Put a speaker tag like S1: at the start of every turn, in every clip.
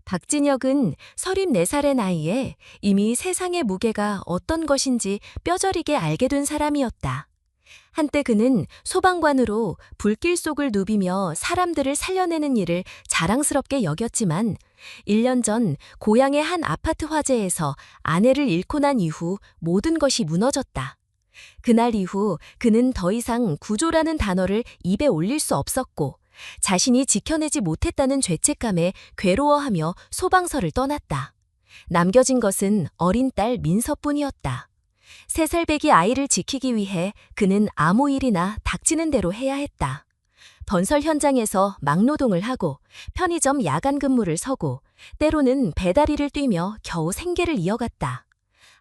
S1: 박진혁은 34살의 나이에 이미 세상의 무게가 어떤 것인지 뼈저리게 알게 된 사람이었다. 한때 그는 소방관으로 불길 속을 누비며 사람들을 살려내는 일을 자랑스럽게 여겼지만 1년 전 고향의 한 아파트 화재에서 아내를 잃고 난 이후 모든 것이 무너졌다. 그날 이후 그는 더 이상 구조라는 단어를 입에 올릴 수 없었고 자신이 지켜내지 못했다는 죄책감에 괴로워하며 소방서를 떠났다. 남겨진 것은 어린 딸 민서뿐이었다. 3살 배기 아이를 지키기 위해 그는 아무 일이나 닥치는 대로 해야 했다. 건설 현장에서 막노동을 하고 편의점 야간 근무를 서고 때로는 배다리를 뛰며 겨우 생계를 이어갔다.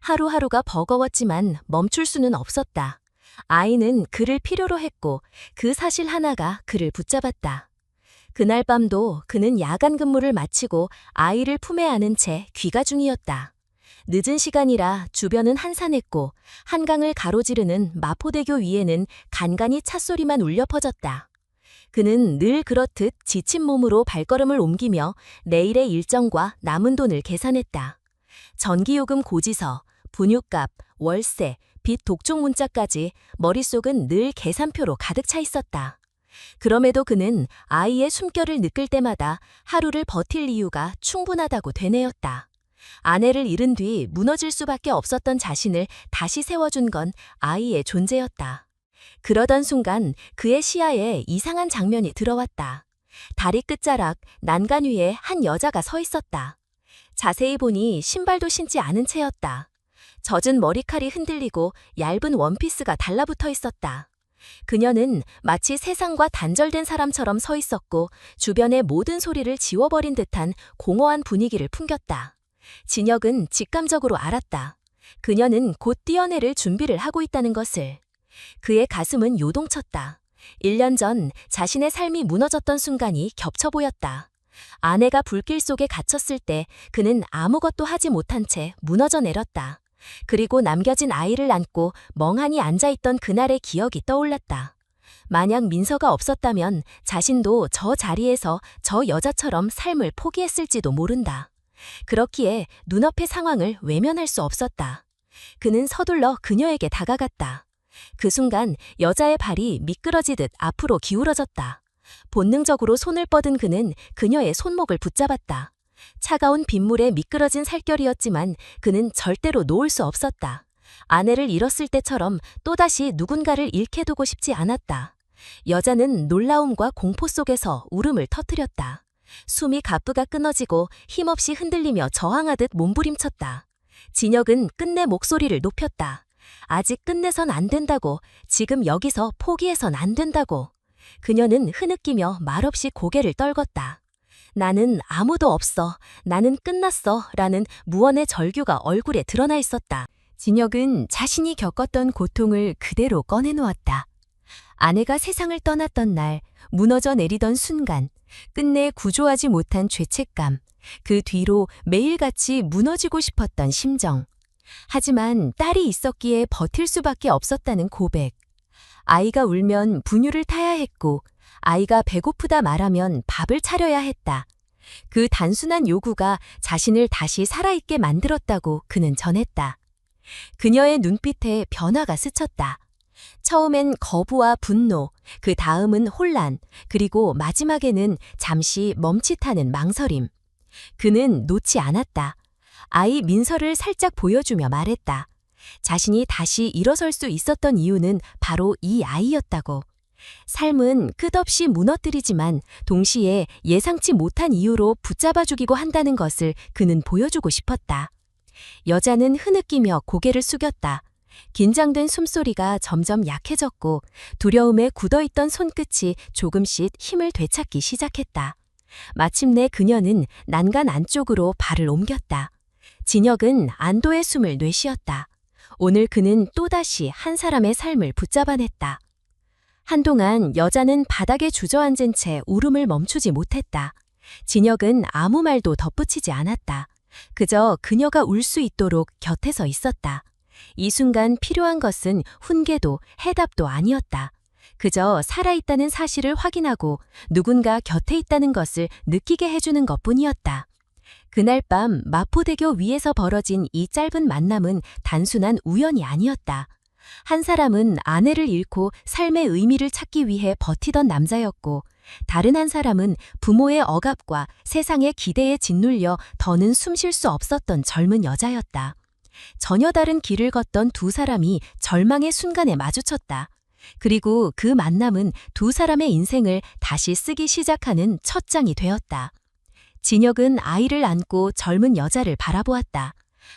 S1: 하루하루가 버거웠지만 멈출 수는 없었다. 아이는 그를 필요로 했고 그 사실 하나가 그를 붙잡았다. 그날 밤도 그는 야간 근무를 마치고 아이를 품에 안은 채 귀가 중이었다. 늦은 시간이라 주변은 한산했고 한강을 가로지르는 마포대교 위에는 간간히 찻소리만 울려 퍼졌다. 그는 늘 그렇듯 지친 몸으로 발걸음을 옮기며 내일의 일정과 남은 돈을 계산했다. 전기요금 고지서, 분유값, 월세, 빚 독촉 문자까지 머릿속은 늘 계산표로 가득 차 있었다. 그럼에도 그는 아이의 숨결을 느낄 때마다 하루를 버틸 이유가 충분하다고 되뇌었다. 아내를 잃은 뒤 무너질 수밖에 없었던 자신을 다시 세워준 건 아이의 존재였다. 그러던 순간 그의 시야에 이상한 장면이 들어왔다. 다리 끝자락 난간 위에 한 여자가 서 있었다. 자세히 보니 신발도 신지 않은 채였다. 젖은 머리칼이 흔들리고 얇은 원피스가 달라붙어 있었다. 그녀는 마치 세상과 단절된 사람처럼 서 있었고 주변의 모든 소리를 지워버린 듯한 공허한 분위기를 풍겼다. 진혁은 직감적으로 알았다. 그녀는 곧 뛰어내릴 준비를 하고 있다는 것을. 그의 가슴은 요동쳤다. 1년 전 자신의 삶이 무너졌던 순간이 겹쳐 보였다. 아내가 불길 속에 갇혔을 때 그는 아무것도 하지 못한 채 무너져 내렸다. 그리고 남겨진 아이를 안고 멍하니 앉아있던 그날의 기억이 떠올랐다. 만약 민서가 없었다면 자신도 저 자리에서 저 여자처럼 삶을 포기했을지도 모른다. 그렇기에 눈앞의 상황을 외면할 수 없었다. 그는 서둘러 그녀에게 다가갔다. 그 순간 여자의 발이 미끄러지듯 앞으로 기울어졌다. 본능적으로 손을 뻗은 그는 그녀의 손목을 붙잡았다. 차가운 빗물에 미끄러진 살결이었지만 그는 절대로 놓을 수 없었다. 아내를 잃었을 때처럼 또다시 누군가를 잃게 두고 싶지 않았다. 여자는 놀라움과 공포 속에서 울음을 터뜨렸다. 숨이 가쁘가 끊어지고 힘없이 흔들리며 저항하듯 몸부림쳤다. 진혁은 끝내 목소리를 높였다. 아직 끝내선 안 된다고, 지금 여기서 포기해선 안 된다고. 그녀는 흐느끼며 말없이 고개를 떨궜다. 나는 아무도 없어, 나는 끝났어 라는 무언의 절규가 얼굴에 드러나 있었다. 진혁은 자신이 겪었던 고통을 그대로 꺼내놓았다. 아내가 세상을 떠났던 날, 무너져 내리던 순간, 끝내 구조하지 못한 죄책감, 그 뒤로 매일같이 무너지고 싶었던 심정. 하지만 딸이 있었기에 버틸 수밖에 없었다는 고백. 아이가 울면 분유를 타야 했고 아이가 배고프다 말하면 밥을 차려야 했다. 그 단순한 요구가 자신을 다시 살아있게 만들었다고 그는 전했다. 그녀의 눈빛에 변화가 스쳤다. 처음엔 거부와 분노, 그 다음은 혼란, 그리고 마지막에는 잠시 멈칫하는 망설임. 그는 놓지 않았다. 아이 민서를 살짝 보여주며 말했다. 자신이 다시 일어설 수 있었던 이유는 바로 이 아이였다고. 삶은 끝없이 무너뜨리지만 동시에 예상치 못한 이유로 붙잡아 주기고 한다는 것을 그는 보여주고 싶었다. 여자는 흐느끼며 고개를 숙였다. 긴장된 숨소리가 점점 약해졌고 두려움에 굳어있던 손끝이 조금씩 힘을 되찾기 시작했다. 마침내 그녀는 난간 안쪽으로 발을 옮겼다. 진혁은 안도의 숨을 내쉬었다. 오늘 그는 또다시 한 사람의 삶을 붙잡아냈다. 한동안 여자는 바닥에 주저앉은 채 울음을 멈추지 못했다. 진혁은 아무 말도 덧붙이지 않았다. 그저 그녀가 울 수 있도록 곁에서 있었다. 이 순간 필요한 것은 훈계도 해답도 아니었다. 그저 살아있다는 사실을 확인하고 누군가 곁에 있다는 것을 느끼게 해주는 것뿐이었다. 그날 밤 마포대교 위에서 벌어진 이 짧은 만남은 단순한 우연이 아니었다. 한 사람은 아내를 잃고 삶의 의미를 찾기 위해 버티던 남자였고, 다른 한 사람은 부모의 억압과 세상의 기대에 짓눌려 더는 숨 쉴 수 없었던 젊은 여자였다. 전혀 다른 길을 걷던 두 사람이 절망의 순간에 마주쳤다. 그리고 그 만남은 두 사람의 인생을 다시 쓰기 시작하는 첫 장이 되었다. 진혁은 아이를 안고 젊은 여자를 바라보았다.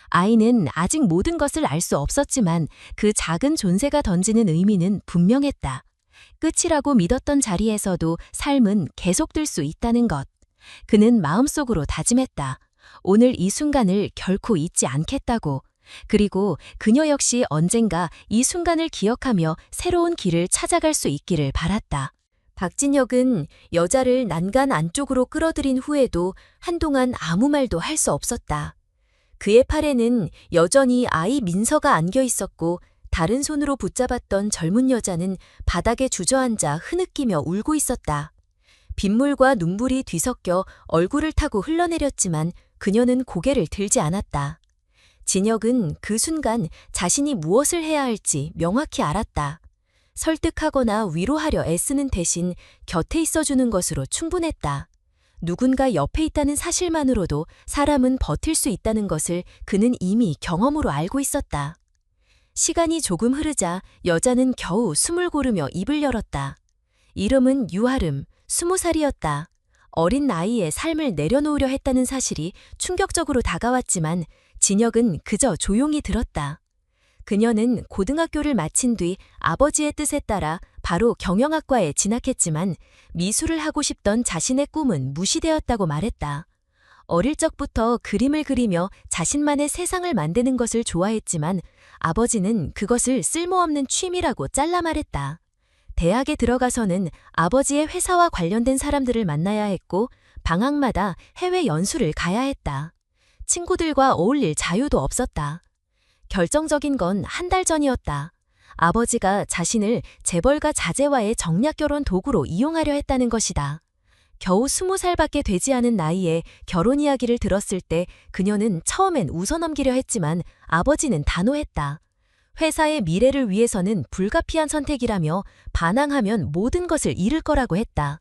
S1: 아이는 아직 모든 것을 알 수 없었지만 그 작은 존재가 던지는 의미는 분명했다. 끝이라고 믿었던 자리에서도 삶은 계속될 수 있다는 것. 그는 마음속으로 다짐했다. 오늘 이 순간을 결코 잊지 않겠다고. 그리고 그녀 역시 언젠가 이 순간을 기억하며 새로운 길을 찾아갈 수 있기를 바랐다. 박진혁은 여자를 난간 안쪽으로 끌어들인 후에도 한동안 아무 말도 할 수 없었다. 그의 팔에는 여전히 아이 민서가 안겨 있었고, 다른 손으로 붙잡았던 젊은 여자는 바닥에 주저앉아 흐느끼며 울고 있었다. 빗물과 눈물이 뒤섞여 얼굴을 타고 흘러내렸지만 그녀는 고개를 들지 않았다. 진혁은 그 순간 자신이 무엇을 해야 할지 명확히 알았다. 설득하거나 위로하려 애쓰는 대신 곁에 있어주는 것으로 충분했다. 누군가 옆에 있다는 사실만으로도 사람은 버틸 수 있다는 것을 그는 이미 경험으로 알고 있었다. 시간이 조금 흐르자 여자는 겨우 숨을 고르며 입을 열었다. 이름은 유아름, 20살이었다. 어린 나이에 삶을 내려놓으려 했다는 사실이 충격적으로 다가왔지만 진혁은 그저 조용히 들었다. 그녀는 고등학교를 마친 뒤 아버지의 뜻에 따라 바로 경영학과에 진학했지만 미술을 하고 싶던 자신의 꿈은 무시되었다고 말했다. 어릴 적부터 그림을 그리며 자신만의 세상을 만드는 것을 좋아했지만 아버지는 그것을 쓸모없는 취미라고 잘라 말했다. 대학에 들어가서는 아버지의 회사와 관련된 사람들을 만나야 했고 방학마다 해외 연수를 가야 했다. 친구들과 어울릴 자유도 없었다. 결정적인 건 한 달 전이었다. 아버지가 자신을 재벌가 자제와의 정략결혼 도구로 이용하려 했다는 것이다. 겨우 20살밖에 되지 않은 나이에 결혼 이야기를 들었을 때 그녀는 처음엔 웃어넘기려 했지만 아버지는 단호했다. 회사의 미래를 위해서는 불가피한 선택이라며 반항하면 모든 것을 잃을 거라고 했다.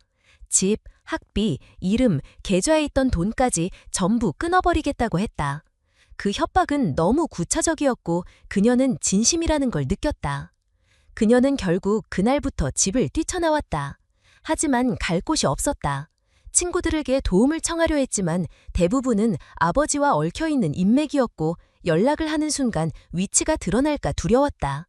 S1: 집, 학비, 이름, 계좌에 있던 돈까지 전부 끊어버리겠다고 했다. 그 협박은 너무 구차적이었고 그녀는 진심이라는 걸 느꼈다. 그녀는 결국 그날부터 집을 뛰쳐나왔다. 하지만 갈 곳이 없었다. 친구들에게 도움을 청하려 했지만 대부분은 아버지와 얽혀있는 인맥이었고 연락을 하는 순간 위치가 드러날까 두려웠다.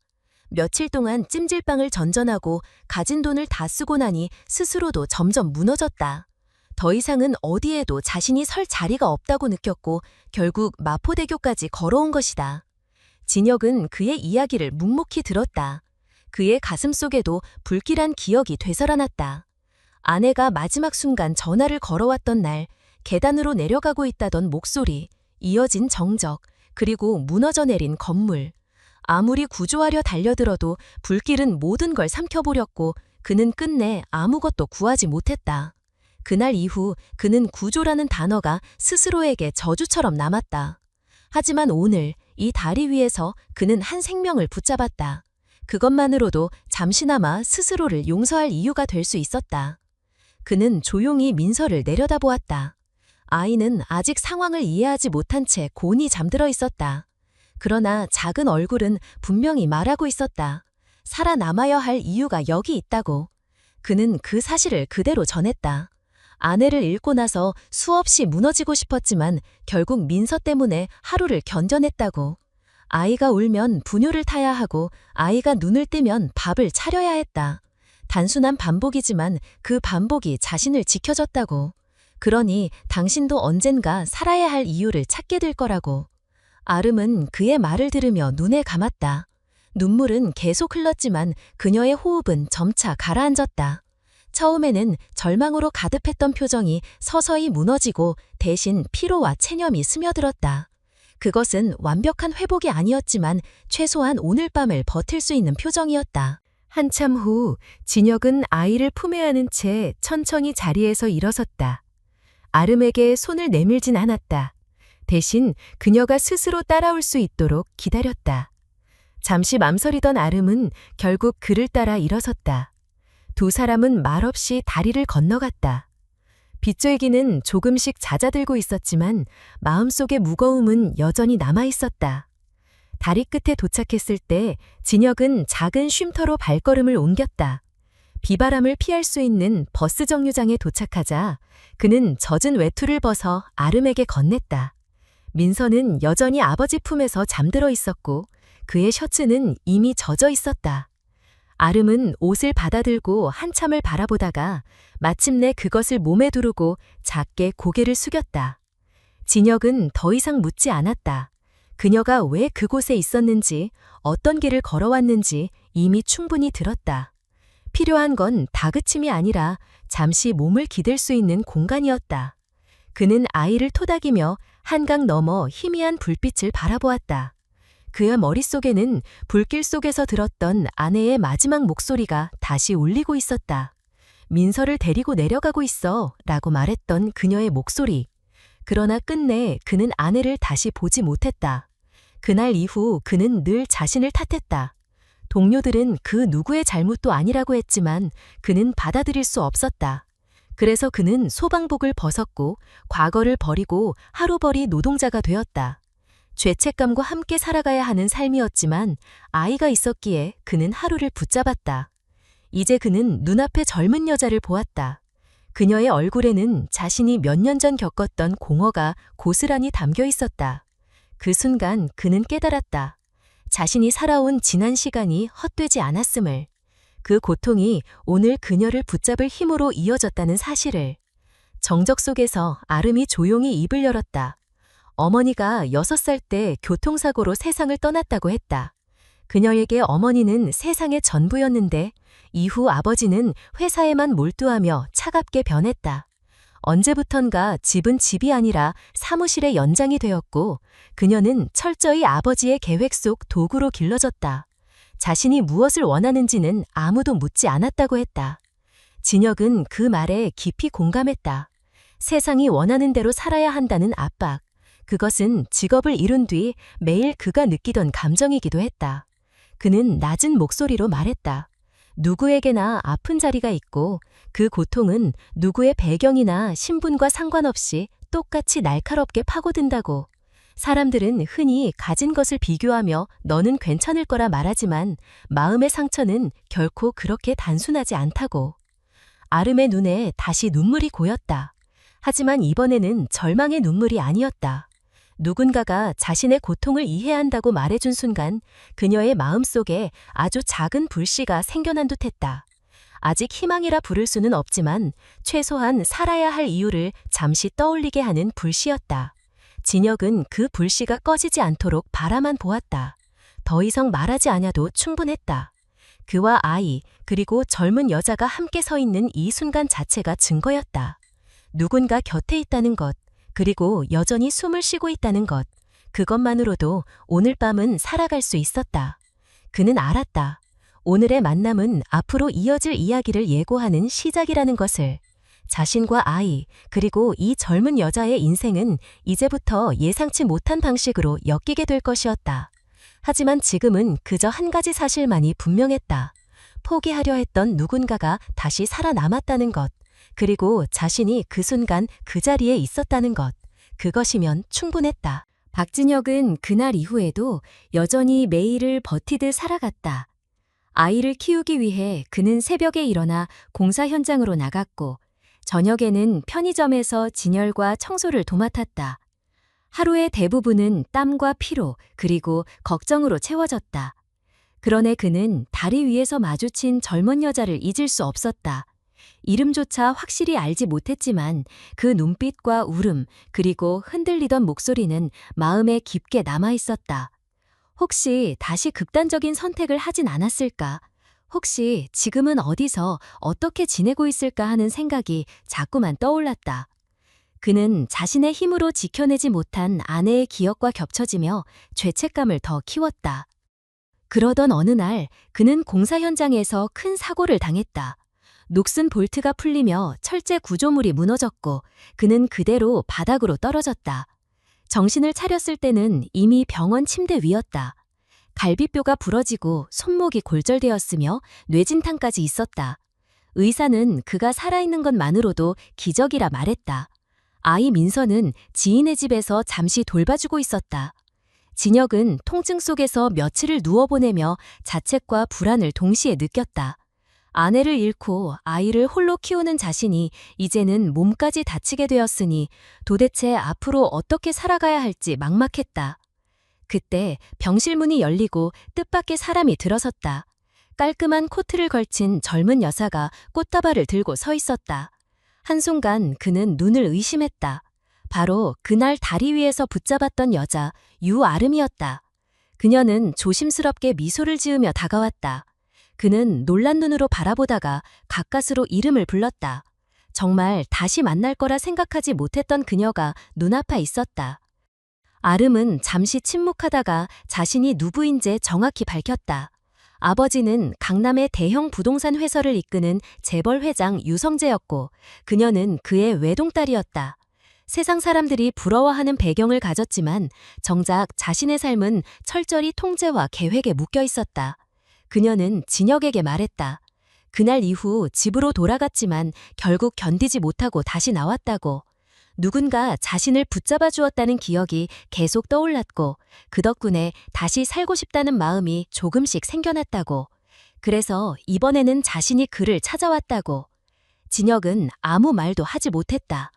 S1: 며칠 동안 찜질방을 전전하고 가진 돈을 다 쓰고 나니 스스로도 점점 무너졌다. 더 이상은 어디에도 자신이 설 자리가 없다고 느꼈고 결국 마포대교까지 걸어온 것이다. 진혁은 그의 이야기를 묵묵히 들었다. 그의 가슴속에도 불길한 기억이 되살아났다. 아내가 마지막 순간 전화를 걸어왔던 날, 계단으로 내려가고 있다던 목소리, 이어진 정적, 그리고 무너져 내린 건물. 아무리 구조하려 달려들어도 불길은 모든 걸 삼켜버렸고 그는 끝내 아무것도 구하지 못했다. 그날 이후 그는 구조라는 단어가 스스로에게 저주처럼 남았다. 하지만 오늘 이 다리 위에서 그는 한 생명을 붙잡았다. 그것만으로도 잠시나마 스스로를 용서할 이유가 될 수 있었다. 그는 조용히 민서를 내려다보았다. 아이는 아직 상황을 이해하지 못한 채 곤히 잠들어 있었다. 그러나 작은 얼굴은 분명히 말하고 있었다. 살아남아야 할 이유가 여기 있다고. 그는 그 사실을 그대로 전했다. 아내를 잃고 나서 수없이 무너지고 싶었지만 결국 민서 때문에 하루를 견뎌냈다고. 아이가 울면 분유를 타야 하고 아이가 눈을 뜨면 밥을 차려야 했다. 단순한 반복이지만 그 반복이 자신을 지켜줬다고. 그러니 당신도 언젠가 살아야 할 이유를 찾게 될 거라고. 아름은 그의 말을 들으며 눈을 감았다. 눈물은 계속 흘렀지만 그녀의 호흡은 점차 가라앉았다. 처음에는 절망으로 가득했던 표정이 서서히 무너지고 대신 피로와 체념이 스며들었다. 그것은 완벽한 회복이 아니었지만 최소한 오늘 밤을 버틸 수 있는 표정이었다. 한참 후 진혁은 아이를 품에 안은 채 천천히 자리에서 일어섰다. 아름에게 손을 내밀진 않았다. 대신 그녀가 스스로 따라올 수 있도록 기다렸다. 잠시 맘서리던 아름은 결국 그를 따라 일어섰다. 두 사람은 말없이 다리를 건너갔다. 빗줄기는 조금씩 잦아들고 있었지만 마음속의 무거움은 여전히 남아 있었다. 다리 끝에 도착했을 때 진혁은 작은 쉼터로 발걸음을 옮겼다. 비바람을 피할 수 있는 버스 정류장에 도착하자 그는 젖은 외투를 벗어 아름에게 건넸다. 민서는 여전히 아버지 품에서 잠들어 있었고 그의 셔츠는 이미 젖어 있었다. 아름은 옷을 받아들고 한참을 바라보다가 마침내 그것을 몸에 두르고 작게 고개를 숙였다. 진혁은 더 이상 묻지 않았다. 그녀가 왜 그곳에 있었는지, 어떤 길을 걸어왔는지 이미 충분히 들었다. 필요한 건 다그침이 아니라 잠시 몸을 기댈 수 있는 공간이었다. 그는 아이를 토닥이며 한강 너머 희미한 불빛을 바라보았다. 그의 머릿속에는 불길 속에서 들었던 아내의 마지막 목소리가 다시 울리고 있었다. 민서를 데리고 내려가고 있어 라고 말했던 그녀의 목소리. 그러나 끝내 그는 아내를 다시 보지 못했다. 그날 이후 그는 늘 자신을 탓했다. 동료들은 그 누구의 잘못도 아니라고 했지만 그는 받아들일 수 없었다. 그래서 그는 소방복을 벗었고 과거를 버리고 하루벌이 노동자가 되었다. 죄책감과 함께 살아가야 하는 삶이었지만 아이가 있었기에 그는 하루를 붙잡았다. 이제 그는 눈앞에 젊은 여자를 보았다. 그녀의 얼굴에는 자신이 몇 년 전 겪었던 공허가 고스란히 담겨 있었다. 그 순간 그는 깨달았다. 자신이 살아온 지난 시간이 헛되지 않았음을. 그 고통이 오늘 그녀를 붙잡을 힘으로 이어졌다는 사실을. 정적 속에서 아름이 조용히 입을 열었다. 어머니가 6살 때 교통사고로 세상을 떠났다고 했다. 그녀에게 어머니는 세상의 전부였는데 이후 아버지는 회사에만 몰두하며 차갑게 변했다. 언제부턴가 집은 집이 아니라 사무실의 연장이 되었고 그녀는 철저히 아버지의 계획 속 도구로 길러졌다. 자신이 무엇을 원하는지는 아무도 묻지 않았다고 했다. 진혁은 그 말에 깊이 공감했다. 세상이 원하는 대로 살아야 한다는 압박. 그것은 직업을 이룬 뒤 매일 그가 느끼던 감정이기도 했다. 그는 낮은 목소리로 말했다. 누구에게나 아픈 자리가 있고 그 고통은 누구의 배경이나 신분과 상관없이 똑같이 날카롭게 파고든다고. 사람들은 흔히 가진 것을 비교하며 너는 괜찮을 거라 말하지만 마음의 상처는 결코 그렇게 단순하지 않다고. 아름의 눈에 다시 눈물이 고였다. 하지만 이번에는 절망의 눈물이 아니었다. 누군가가 자신의 고통을 이해한다고 말해준 순간 그녀의 마음속에 아주 작은 불씨가 생겨난 듯했다. 아직 희망이라 부를 수는 없지만 최소한 살아야 할 이유를 잠시 떠올리게 하는 불씨였다. 진혁은 그 불씨가 꺼지지 않도록 바라만 보았다. 더 이상 말하지 않아도 충분했다. 그와 아이 그리고 젊은 여자가 함께 서 있는 이 순간 자체가 증거였다. 누군가 곁에 있다는 것. 그리고 여전히 숨을 쉬고 있다는 것. 그것만으로도 오늘 밤은 살아갈 수 있었다. 그는 알았다. 오늘의 만남은 앞으로 이어질 이야기를 예고하는 시작이라는 것을. 자신과 아이, 그리고 이 젊은 여자의 인생은 이제부터 예상치 못한 방식으로 엮이게 될 것이었다. 하지만 지금은 그저 한 가지 사실만이 분명했다. 포기하려 했던 누군가가 다시 살아남았다는 것. 그리고 자신이 그 순간 그 자리에 있었다는 것. 그것이면 충분했다. 박진혁은 그날 이후에도 여전히 매일을 버티듯 살아갔다. 아이를 키우기 위해 그는 새벽에 일어나 공사 현장으로 나갔고 저녁에는 편의점에서 진열과 청소를 도맡았다. 하루의 대부분은 땀과 피로 그리고 걱정으로 채워졌다. 그러나 그는 다리 위에서 마주친 젊은 여자를 잊을 수 없었다. 이름조차 확실히 알지 못했지만 그 눈빛과 울음 그리고 흔들리던 목소리는 마음에 깊게 남아 있었다. 혹시 다시 극단적인 선택을 하진 않았을까? 혹시 지금은 어디서 어떻게 지내고 있을까 하는 생각이 자꾸만 떠올랐다. 그는 자신의 힘으로 지켜내지 못한 아내의 기억과 겹쳐지며 죄책감을 더 키웠다. 그러던 어느 날 그는 공사 현장에서 큰 사고를 당했다. 녹슨 볼트가 풀리며 철제 구조물이 무너졌고 그는 그대로 바닥으로 떨어졌다. 정신을 차렸을 때는 이미 병원 침대 위였다. 갈비뼈가 부러지고 손목이 골절되었으며 뇌진탕까지 있었다. 의사는 그가 살아있는 것만으로도 기적이라 말했다. 아이 민서는 지인의 집에서 잠시 돌봐주고 있었다. 진혁은 통증 속에서 며칠을 누워 보내며 자책과 불안을 동시에 느꼈다. 아내를 잃고 아이를 홀로 키우는 자신이 이제는 몸까지 다치게 되었으니 도대체 앞으로 어떻게 살아가야 할지 막막했다. 그때 병실 문이 열리고 뜻밖의 사람이 들어섰다. 깔끔한 코트를 걸친 젊은 여사가 꽃다발을 들고 서 있었다. 한순간 그는 눈을 의심했다. 바로 그날 다리 위에서 붙잡았던 여자 유아름이었다. 그녀는 조심스럽게 미소를 지으며 다가왔다. 그는 놀란 눈으로 바라보다가 가까스로 이름을 불렀다. 정말 다시 만날 거라 생각하지 못했던 그녀가 눈앞에 있었다. 아름은 잠시 침묵하다가 자신이 누구인지 정확히 밝혔다. 아버지는 강남의 대형 부동산 회사를 이끄는 재벌 회장 유성재였고 그녀는 그의 외동딸이었다. 세상 사람들이 부러워하는 배경을 가졌지만 정작 자신의 삶은 철저히 통제와 계획에 묶여 있었다. 그녀는 진혁에게 말했다. 그날 이후 집으로 돌아갔지만 결국 견디지 못하고 다시 나왔다고. 누군가 자신을 붙잡아 주었다는 기억이 계속 떠올랐고 그 덕분에 다시 살고 싶다는 마음이 조금씩 생겨났다고. 그래서 이번에는 자신이 그를 찾아왔다고. 진혁은 아무 말도 하지 못했다.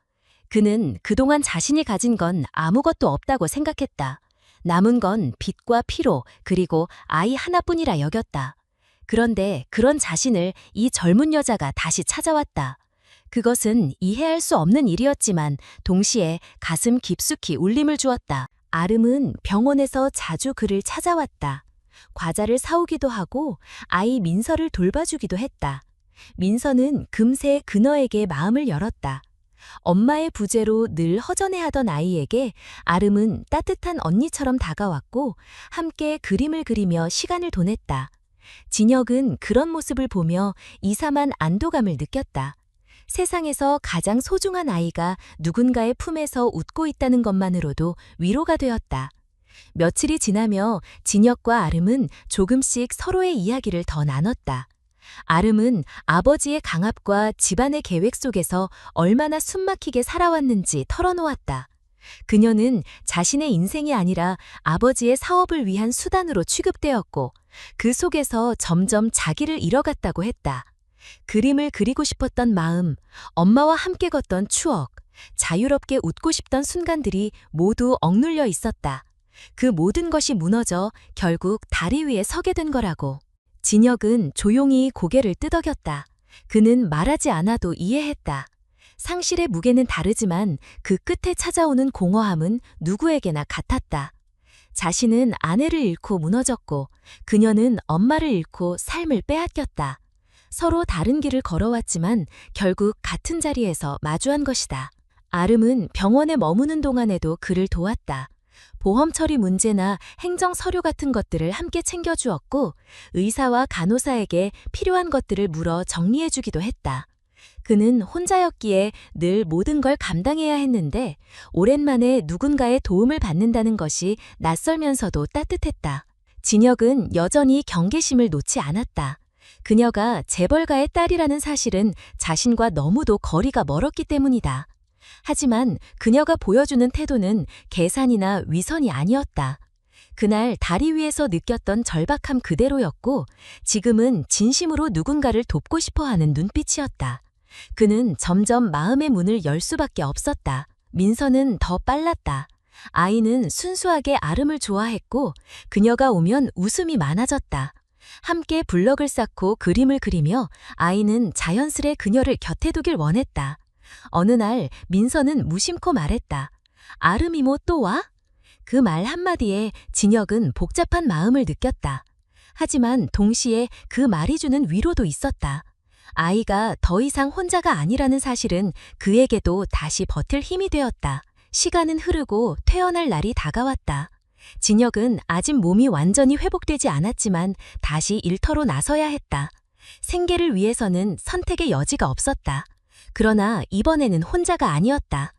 S1: 그는 그동안 자신이 가진 건 아무것도 없다고 생각했다. 남은 건 빚과 피로 그리고 아이 하나뿐이라 여겼다. 그런데 그런 자신을 이 젊은 여자가 다시 찾아왔다. 그것은 이해할 수 없는 일이었지만 동시에 가슴 깊숙이 울림을 주었다. 아름은 병원에서 자주 그를 찾아왔다. 과자를 사오기도 하고 아이 민서를 돌봐주기도 했다. 민서는 금세 그녀에게 마음을 열었다. 엄마의 부재로 늘 허전해하던 아이에게 아름은 따뜻한 언니처럼 다가왔고 함께 그림을 그리며 시간을 보냈다. 진혁은 그런 모습을 보며 이상한 안도감을 느꼈다. 세상에서 가장 소중한 아이가 누군가의 품에서 웃고 있다는 것만으로도 위로가 되었다. 며칠이 지나며 진혁과 아름은 조금씩 서로의 이야기를 더 나눴다. 아름은 아버지의 강압과 집안의 계획 속에서 얼마나 숨막히게 살아왔는지 털어놓았다. 그녀는 자신의 인생이 아니라 아버지의 사업을 위한 수단으로 취급되었고 그 속에서 점점 자기를 잃어갔다고 했다. 그림을 그리고 싶었던 마음, 엄마와 함께 걷던 추억, 자유롭게 웃고 싶던 순간들이 모두 억눌려 있었다. 그 모든 것이 무너져 결국 다리 위에 서게 된 거라고. 진혁은 조용히 고개를 끄덕였다. 그는 말하지 않아도 이해했다. 상실의 무게는 다르지만 그 끝에 찾아오는 공허함은 누구에게나 같았다. 자신은 아내를 잃고 무너졌고 그녀는 엄마를 잃고 삶을 빼앗겼다. 서로 다른 길을 걸어왔지만 결국 같은 자리에서 마주한 것이다. 아름은 병원에 머무는 동안에도 그를 도왔다. 보험 처리 문제나 행정 서류 같은 것들을 함께 챙겨주었고 의사와 간호사에게 필요한 것들을 물어 정리해주기도 했다. 그는 혼자였기에 늘 모든 걸 감당해야 했는데 오랜만에 누군가의 도움을 받는다는 것이 낯설면서도 따뜻했다. 진혁은 여전히 경계심을 놓지 않았다. 그녀가 재벌가의 딸이라는 사실은 자신과 너무도 거리가 멀었기 때문이다. 하지만 그녀가 보여주는 태도는 계산이나 위선이 아니었다. 그날 다리 위에서 느꼈던 절박함 그대로였고 지금은 진심으로 누군가를 돕고 싶어하는 눈빛이었다. 그는 점점 마음의 문을 열 수밖에 없었다. 민서는 더 빨랐다. 아이는 순수하게 아름을 좋아했고 그녀가 오면 웃음이 많아졌다. 함께 블럭을 쌓고 그림을 그리며 아이는 자연스레 그녀를 곁에 두길 원했다. 어느 날 민서는 무심코 말했다. 아름 이모 또 와? 그 말 한마디에 진혁은 복잡한 마음을 느꼈다. 하지만 동시에 그 말이 주는 위로도 있었다. 아이가 더 이상 혼자가 아니라는 사실은 그에게도 다시 버틸 힘이 되었다. 시간은 흐르고 퇴원할 날이 다가왔다. 진혁은 아직 몸이 완전히 회복되지 않았지만 다시 일터로 나서야 했다. 생계를 위해서는 선택의 여지가 없었다. 그러나 이번에는 혼자가 아니었다.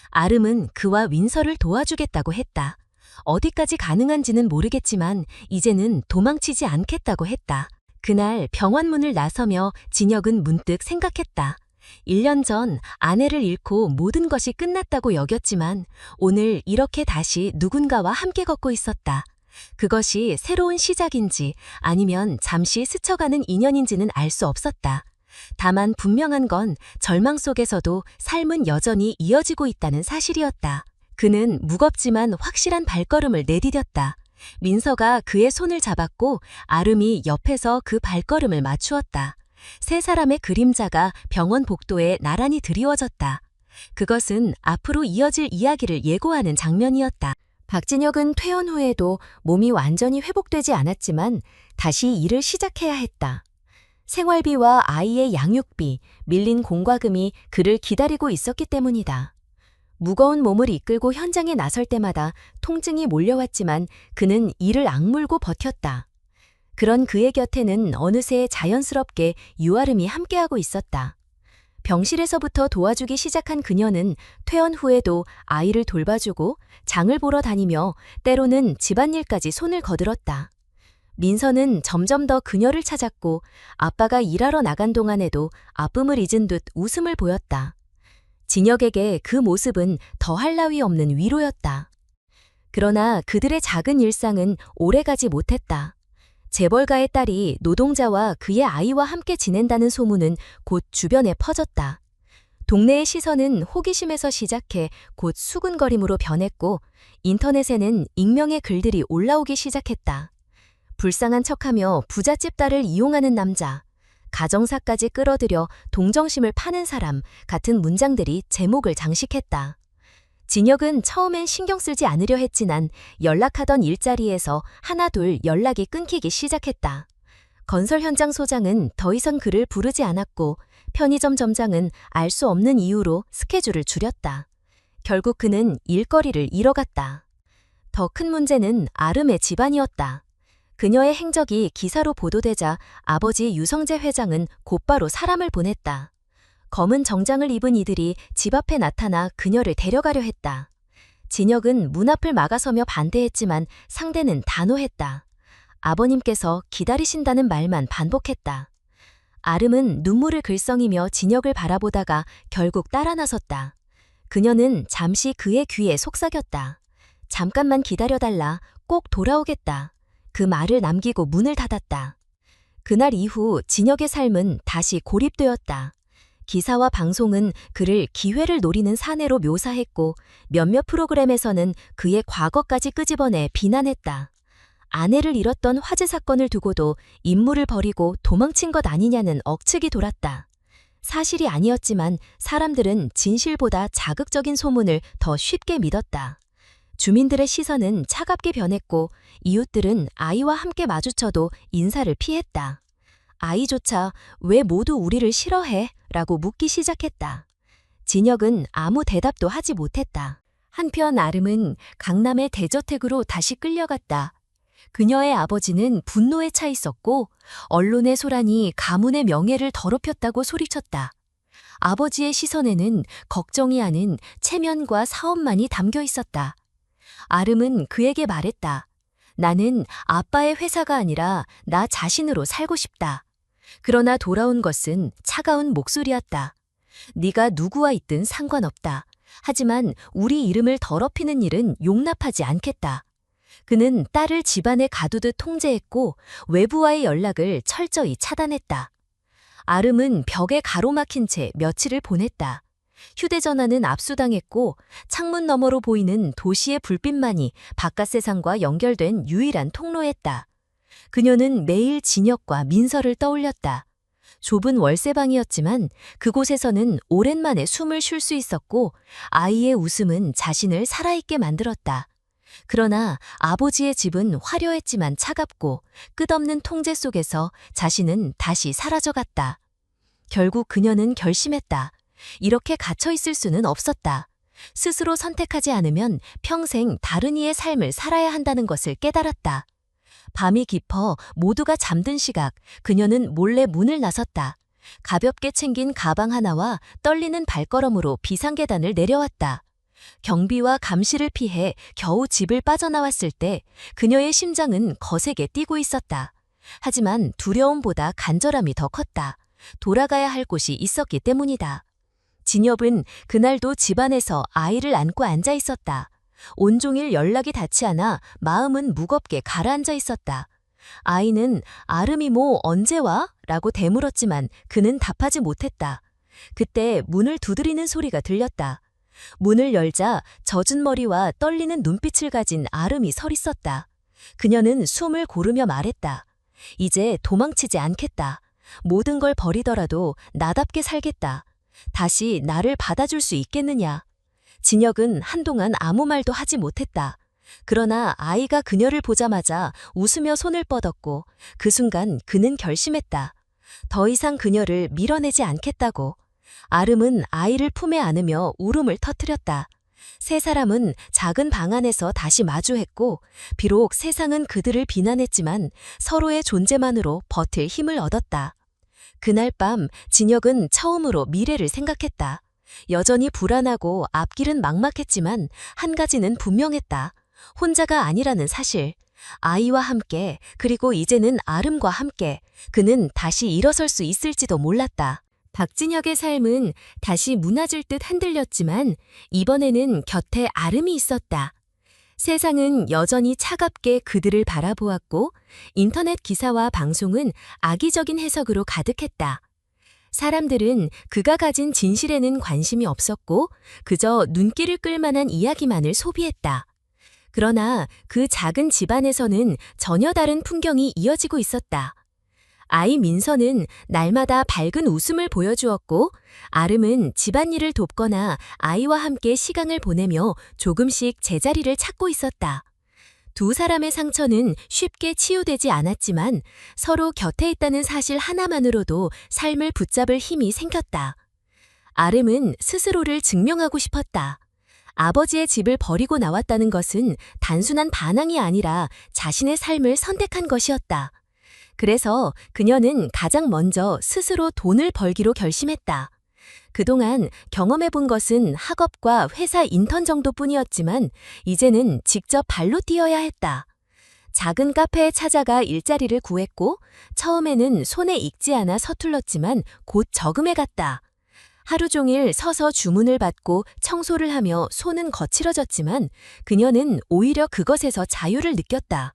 S1: 아름은 그와 윈서를 도와주겠다고 했다. 어디까지 가능한지는 모르겠지만 이제는 도망치지 않겠다고 했다. 그날 병원 문을 나서며 진혁은 문득 생각했다. 1년 전 아내를 잃고 모든 것이 끝났다고 여겼지만 오늘 이렇게 다시 누군가와 함께 걷고 있었다. 그것이 새로운 시작인지 아니면 잠시 스쳐가는 인연인지는 알 수 없었다. 다만 분명한 건 절망 속에서도 삶은 여전히 이어지고 있다는 사실이었다. 그는 무겁지만 확실한 발걸음을 내디뎠다. 민서가 그의 손을 잡았고 아름이 옆에서 그 발걸음을 맞추었다. 세 사람의 그림자가 병원 복도에 나란히 드리워졌다. 그것은 앞으로 이어질 이야기를 예고하는 장면이었다. 박진혁은 퇴원 후에도 몸이 완전히 회복되지 않았지만 다시 일을 시작해야 했다. 생활비와 아이의 양육비, 밀린 공과금이 그를 기다리고 있었기 때문이다. 무거운 몸을 이끌고 현장에 나설 때마다 통증이 몰려왔지만 그는 이를 악물고 버텼다. 그런 그의 곁에는 어느새 자연스럽게 유아름이 함께하고 있었다. 병실에서부터 도와주기 시작한 그녀는 퇴원 후에도 아이를 돌봐주고 장을 보러 다니며 때로는 집안일까지 손을 거들었다. 민서는 점점 더 그녀를 찾았고 아빠가 일하러 나간 동안에도 아픔을 잊은 듯 웃음을 보였다. 진혁에게 그 모습은 더할 나위 없는 위로였다. 그러나 그들의 작은 일상은 오래가지 못했다. 재벌가의 딸이 노동자와 그의 아이와 함께 지낸다는 소문은 곧 주변에 퍼졌다. 동네의 시선은 호기심에서 시작해 곧 수군거림으로 변했고 인터넷에는 익명의 글들이 올라오기 시작했다. 불쌍한 척하며 부잣집 딸을 이용하는 남자, 가정사까지 끌어들여 동정심을 파는 사람 같은 문장들이 제목을 장식했다. 진혁은 처음엔 신경 쓰지 않으려 했지만 연락하던 일자리에서 하나둘 연락이 끊기기 시작했다. 건설 현장 소장은 더 이상 그를 부르지 않았고 편의점 점장은 알 수 없는 이유로 스케줄을 줄였다. 결국 그는 일거리를 잃어갔다. 더 큰 문제는 아름의 집안이었다. 그녀의 행적이 기사로 보도되자 아버지 유성재 회장은 곧바로 사람을 보냈다. 검은 정장을 입은 이들이 집 앞에 나타나 그녀를 데려가려 했다. 진혁은 문 앞을 막아서며 반대했지만 상대는 단호했다. 아버님께서 기다리신다는 말만 반복했다. 아름은 눈물을 글썽이며 진혁을 바라보다가 결국 따라 나섰다. 그녀는 잠시 그의 귀에 속삭였다. 잠깐만 기다려달라, 꼭 돌아오겠다. 그 말을 남기고 문을 닫았다. 그날 이후 진혁의 삶은 다시 고립되었다. 기사와 방송은 그를 기회를 노리는 사내로 묘사했고 몇몇 프로그램에서는 그의 과거까지 끄집어내 비난했다. 아내를 잃었던 화재 사건을 두고도 임무를 버리고 도망친 것 아니냐는 억측이 돌았다. 사실이 아니었지만 사람들은 진실보다 자극적인 소문을 더 쉽게 믿었다. 주민들의 시선은 차갑게 변했고 이웃들은 아이와 함께 마주쳐도 인사를 피했다. 아이조차 왜 모두 우리를 싫어해? 라고 묻기 시작했다. 진혁은 아무 대답도 하지 못했다. 한편 아름은 강남의 대저택으로 다시 끌려갔다. 그녀의 아버지는 분노에 차 있었고 언론의 소란이 가문의 명예를 더럽혔다고 소리쳤다. 아버지의 시선에는 걱정이 아닌 체면과 사업만이 담겨 있었다. 아름은 그에게 말했다. 나는 아빠의 회사가 아니라 나 자신으로 살고 싶다. 그러나 돌아온 것은 차가운 목소리였다. 네가 누구와 있든 상관없다. 하지만 우리 이름을 더럽히는 일은 용납하지 않겠다. 그는 딸을 집안에 가두듯 통제했고 외부와의 연락을 철저히 차단했다. 아름은 벽에 가로막힌 채 며칠을 보냈다. 휴대전화는 압수당했고 창문 너머로 보이는 도시의 불빛만이 바깥 세상과 연결된 유일한 통로였다. 그녀는 매일 진혁과 민서를 떠올렸다. 좁은 월세방이었지만 그곳에서는 오랜만에 숨을 쉴 수 있었고 아이의 웃음은 자신을 살아있게 만들었다. 그러나 아버지의 집은 화려했지만 차갑고 끝없는 통제 속에서 자신은 다시 사라져갔다. 결국 그녀는 결심했다. 이렇게 갇혀 있을 수는 없었다. 스스로 선택하지 않으면 평생 다른 이의 삶을 살아야 한다는 것을 깨달았다. 밤이 깊어 모두가 잠든 시각, 그녀는 몰래 문을 나섰다. 가볍게 챙긴 가방 하나와 떨리는 발걸음으로 비상계단을 내려왔다. 경비와 감시를 피해 겨우 집을 빠져나왔을 때 그녀의 심장은 거세게 뛰고 있었다. 하지만 두려움보다 간절함이 더 컸다. 돌아가야 할 곳이 있었기 때문이다. 진엽은 그날도 집안에서 아이를 안고 앉아 있었다. 온종일 연락이 닿지 않아 마음은 무겁게 가라앉아 있었다. 아이는 아름이모 언제 와? 라고 되물었지만 그는 답하지 못했다. 그때 문을 두드리는 소리가 들렸다. 문을 열자 젖은 머리와 떨리는 눈빛을 가진 아름이 서 있었다. 그녀는 숨을 고르며 말했다. 이제 도망치지 않겠다. 모든 걸 버리더라도 나답게 살겠다. 다시 나를 받아줄 수 있겠느냐. 진혁은 한동안 아무 말도 하지 못했다. 그러나 아이가 그녀를 보자마자 웃으며 손을 뻗었고 그 순간 그는 결심했다. 더 이상 그녀를 밀어내지 않겠다고. 아름은 아이를 품에 안으며 울음을 터뜨렸다. 세 사람은 작은 방 안에서 다시 마주했고 비록 세상은 그들을 비난했지만 서로의 존재만으로 버틸 힘을 얻었다. 그날 밤 진혁은 처음으로 미래를 생각했다. 여전히 불안하고 앞길은 막막했지만 한 가지는 분명했다. 혼자가 아니라는 사실. 아이와 함께 그리고 이제는 아름과 함께 그는 다시 일어설 수 있을지도 몰랐다. 박진혁의 삶은 다시 무너질 듯 흔들렸지만 이번에는 곁에 아름이 있었다. 세상은 여전히 차갑게 그들을 바라보았고 인터넷 기사와 방송은 악의적인 해석으로 가득했다. 사람들은 그가 가진 진실에는 관심이 없었고 그저 눈길을 끌만한 이야기만을 소비했다. 그러나 그 작은 집안에서는 전혀 다른 풍경이 이어지고 있었다. 아이 민서는 날마다 밝은 웃음을 보여주었고 아름은 집안일을 돕거나 아이와 함께 시간을 보내며 조금씩 제자리를 찾고 있었다. 두 사람의 상처는 쉽게 치유되지 않았지만 서로 곁에 있다는 사실 하나만으로도 삶을 붙잡을 힘이 생겼다. 아름은 스스로를 증명하고 싶었다. 아버지의 집을 버리고 나왔다는 것은 단순한 반항이 아니라 자신의 삶을 선택한 것이었다. 그래서 그녀는 가장 먼저 스스로 돈을 벌기로 결심했다. 그동안 경험해본 것은 학업과 회사 인턴 정도뿐이었지만 이제는 직접 발로 뛰어야 했다. 작은 카페에 찾아가 일자리를 구했고 처음에는 손에 익지 않아 서툴렀지만 곧 적응해갔다. 하루 종일 서서 주문을 받고 청소를 하며 손은 거칠어졌지만 그녀는 오히려 그것에서 자유를 느꼈다.